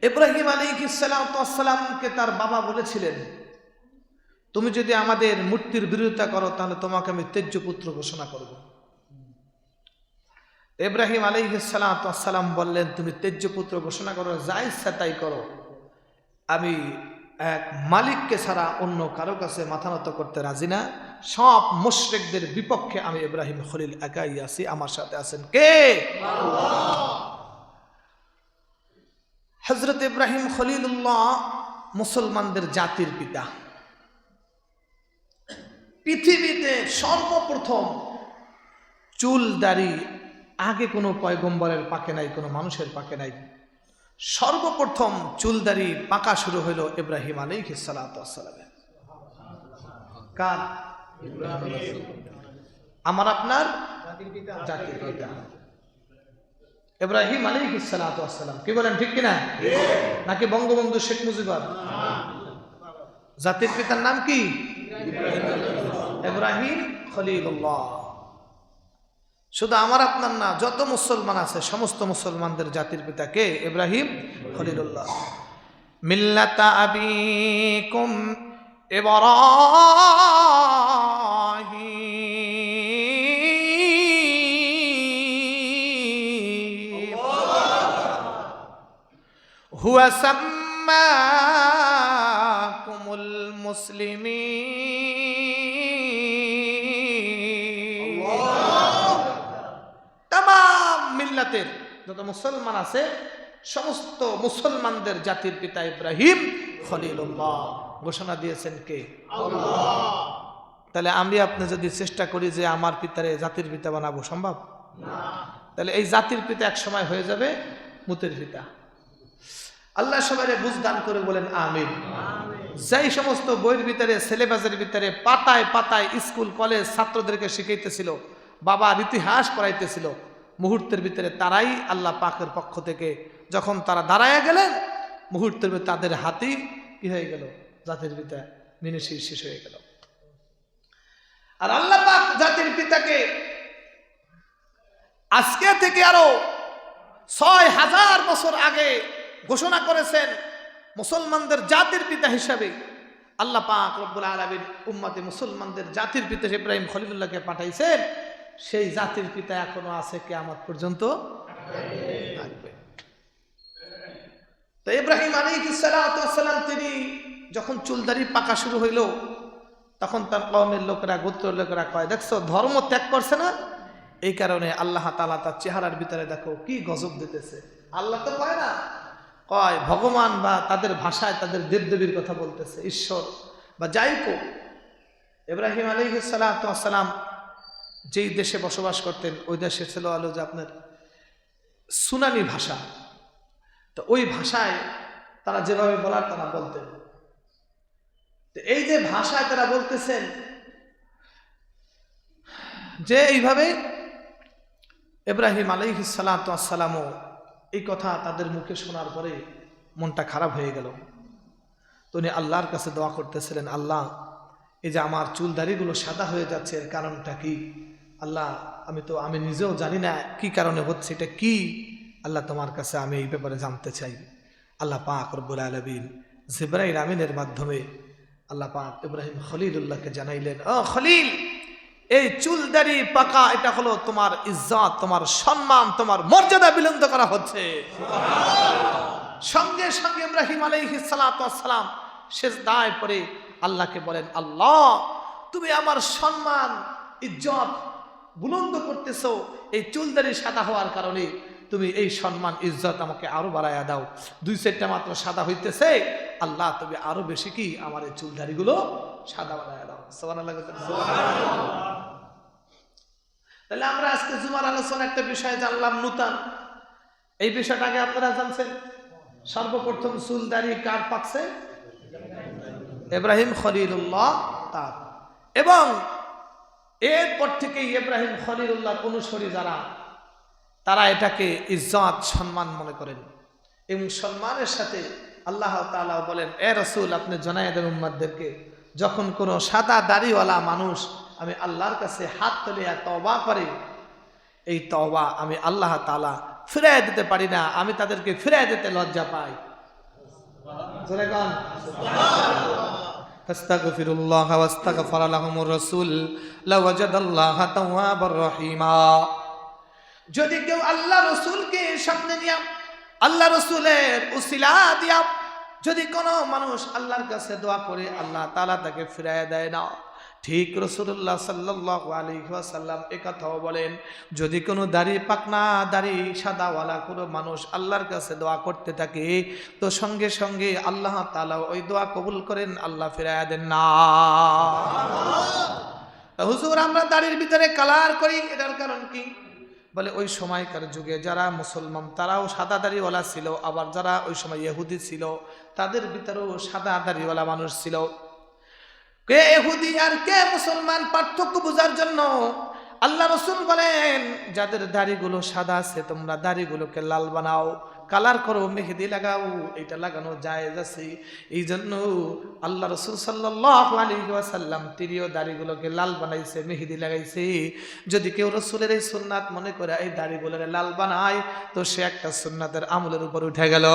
ইব্রাহিম আলাইহিস সালামকে তার বাবা বলেছিলেন, তুমি যদি আমাদের মূর্তির বিরোধিতা করো তাহলে তোমাকে আমি তেজ্য পুত্র ঘোষণা করব। ইব্রাহিম আলাইহিস সালাম বললেন, তুমি তেজ্য পুত্র ঘোষণা করো, যা ইচ্ছা তাই করো, আমি এক মালিককে ছাড়া অন্য কারো কাছে মাথা নত করতে রাজি না। সব মুশরিকদের বিপক্ষে আমি ইব্রাহিম খলিল একাই আছি, আমার সাথে আছেন কে? আল্লাহ। হযরত ইব্রাহিম খলিলুল্লাহ মুসলমানদের জাতির পিতা। পৃথিবীতে সর্বপ্রথম চুল দাড়ি আগে কোনো পয়গম্বরের পাকে নাই, কোনো মানুষের পাকে নাই। সর্বপ্রথম চুল দাড়ি পাকা শুরু হইল ইব্রাহিম আলাইহিস সালাতু ওয়াস সালামের। কার? আমার আপনার জাতির পিতা ইব্রাহিম আলাইহিস সালাতু ওয়াস সালাম। কি বলেন, ঠিক কিনা? নাকি বঙ্গবন্ধু শেখ মুজিবুর? জাতির পিতার নাম কি? ইব্রাহিম খলিলুল্লাহ। শুধু আমার আপনার না, যত মুসলমান আছে সমস্ত মুসলমানদের জাতির পিতা কে? ইব্রাহিম খলিলুল্লাহ। মিল্লাতা আবিকুম ইব্রাহিম হুয়া সাম্মাকুমুল মুসলিমিন। তামাম মিল্লাতের যত মুসলমান আছে সমস্ত মুসলমানদের জাতির পিতা ইব্রাহিম খলিলুল্লাহ। ঘোষণা দিয়েছেন কে? আল্লাহ। তাহলে আমি আপনি যদি চেষ্টা করি যে আমার পিতারে জাতির পিতা বানাবো, সম্ভব না। তাহলে এই জাতির পিতা এক সময় হয়ে যাবে মুতের পিতা। আল্লাহ সবাই বুঝদান করে বলেন আমিন। যেই সমস্ত বইয়ের ভিতরে, সিলেবাসের ভিতরে, পাতায় পাতায় স্কুল কলেজ ছাত্রদেরকে শিখাইতেছিল, বাবার ইতিহাস পড়াইতেছিল, মুহূর্তের ভিতরে তারাই আল্লাহ পাকের পক্ষ থেকে যখন তারা দাঁড়ায় গেলেন, মুহূর্তের ভিতরে তাদের হাতেই কি হয়ে গেল? জাতির পিতা মিনিশির শেষ হয়ে গেল। আর আল্লাহ পাক জাতির পিতাকে আজকে থেকে আরো ৬,০০০ বছর আগে ঘোষণা করেছেন মুসলমানদের জাতির পিতা হিসাবে। আল্লাহ পাক রব্বুল আলামিন উম্মতে মুসলমানদের জাতির পিতা ইব্রাহিম খলিলুল্লাহকে পাঠাইছেন। সেই জাতির পিতা এখনো আছে, কিয়ামত পর্যন্ত থাকবে। তো ইব্রাহিম আলাইহিস সালাতু ওয়াস সালাম তিনি যখন চুলদাড়ি পাকা শুরু হইল, তখন তার কওমের লোকেরা, গোত্রের লোকেরা কয়, দেখছো ধর্ম ত্যাগ করছে না, এই কারণে আল্লাহ তাআলা তার চেহারার ভিতরে দেখো কি গজব দিতেছে। আল্লাহ তো কয় না, কয় ভগবান, বা তাদের ভাষায় তাদের দেবদেবীর কথা বলতেছে, ঈশ্বর বা যাই হোক। ইব্রাহিম আলাইহিস সালাতু ওয়াস সালাম যেই দেশে বসবাস করতেন ওই দেশে ছিল হলো যে আপনার সুনানি ভাষা। তো ওই ভাষায় তারা যেভাবে বলার তারা বলতেন। তো এই যে ভাষায় তারা বলতেছেন যে এইভাবে, ইব্রাহিম আলাইহিস সালাতু ওয়াস সালামও এই কথা তাদের মুখে শোনার পরে মনটা খারাপ হয়ে গেল। তো উনি আল্লাহর কাছে দোয়া করতেছিলেন, আল্লাহ এই যে আমার চুল দাড়িগুলো সাদা হয়ে যাচ্ছে, এর কারণটা কি? আল্লাহ আমি নিজেও জানি না কি কারণে হচ্ছে, এটা কি? আল্লাহ তোমার কাছে আমি এই ব্যাপারে জানতে চাই। আল্লাহ পাক রব্বুল আলামিন জিবরাইল আমিনের মাধ্যমে আল্লাহ পাক ইব্রাহিম খলিলুল্লাহকে জানাইলেন, ও খলিল, এই চুল দাড়ি পাকা এটা হলো তোমার ইজ্জত, তোমার সম্মান, তোমার মর্যাদা বিলুপ্ত করা হচ্ছে। সঙ্গে সঙ্গে ইব্রাহিম আলাইহিস সালাতু ওয়াস সালাম সিজদায় পড়ে আল্লাহকে বলেন, আল্লাহ তুমি আমার সম্মান ইজ্জত বুলন্দ করতেছো, এই চুল দাড়ি সাদা হওয়ার কারণে তুমি এই সম্মান ইজ্জত আমাকে আরো বাড়াইয়া দাও। 2-4টা মাত্র সাদা হইতেছে, আল্লাহ তুমি আরো বেশি কি আমার এই চুল দাড়িগুলো সাদা বানাইয়া দাও। সুবহানাল্লাহ। তাহলে আমরা আজকে জুমার আলোচনা একটা বিষয় জানলাম, নূতন। এই বিষয়টাকে আপনারা জানছেন? সর্বপ্রথম চুল দাড়ি কার পাকছে? ইব্রাহিম খলিলুল্লাহ তার। এবং এরপর থেকে ইব্রাহিম খলিলুল্লাহর অনুসারী যারা, তারা এটাকে ইজ্জত সম্মান মনে করেন এবং সম্মানের সাথে আল্লাহ তাআলা বলেন, এ রাসূল আপনি জানাইয়া দেন উম্মতদেরকে, যখন কোনো সাদা দাড়িওয়ালা মানুষ আমি আল্লাহর কাছে হাত তুলিয়া তওবা করে, এই তওবা আমি আল্লাহ তাআলা ফিরাইয়া দিতে পারি না, আমি তাদেরকে ফিরাইয়া দিতে লজ্জা পাই। জোরে গান আস্তাগফিরুল্লাহ ওয়াস্তাগফার লাহুমুর রাসূল লাওয়াজাদাল্লাহা তাওয়াবার রহিমা। যদি কেউ আল্লাহ রাসূলকে সামনে নিয়ে আল্লাহ রাসূলের উসিলা দিয়া যদি কোনো মানুষ আল্লাহর কাছে দোয়া করে আল্লাহ তাআলা তাকে ফিরাইয়া দেয় না। ঠিক রাসূলুল্লাহ সাল্লাল্লাহু আলাইহি ওয়াসাল্লাম একথাও বলেন, যদি কোনো দাড়ি পাকনা দাড়ি সাদাওয়ালা কোনো মানুষ আল্লাহর কাছে দোয়া করতে থাকে তো সঙ্গে সঙ্গে আল্লাহ তাআলা ওই দোয়া কবুল করেন, আল্লাহ ফিরাইয়া দেন না। হুজুর আমরা দাড়ির ভিতরে কালার করি, এটার কারণ কি? বলে ওই সময়কার যুগে যারা মুসলমান তারাও সাদা দাড়িওয়ালা ছিল, আবার যারা ওই সময় ইহুদি ছিল তাদের ভিতরেও সাদা দাড়িওয়ালা মানুষ ছিল। কে ইহুদি আর কে মুসলমান পার্থক্য বোঝার জন্য আল্লাহ রাসূল বলেন, যাদের দাড়িগুলো সাদা আছে তোমরা দাড়িগুলোকে লাল বানাও, কালার করো, মেহেদি লাগাও, এটা লাগানো জায়েজ আছে। এই জন্য আল্লাহ রাসূল সাল্লাল্লাহু আলাইহি ওয়াসাল্লাম তিনিও দাড়িগুলোকে লাল বানাইছে, মেহেদি লাগাইছে। যদি কেউ রাসূলের এই সুন্নাত মনে করে এই দাড়িগুলোরে লাল বানায় তো সে একটা সুন্নাতের আমলের উপর উঠে গেল।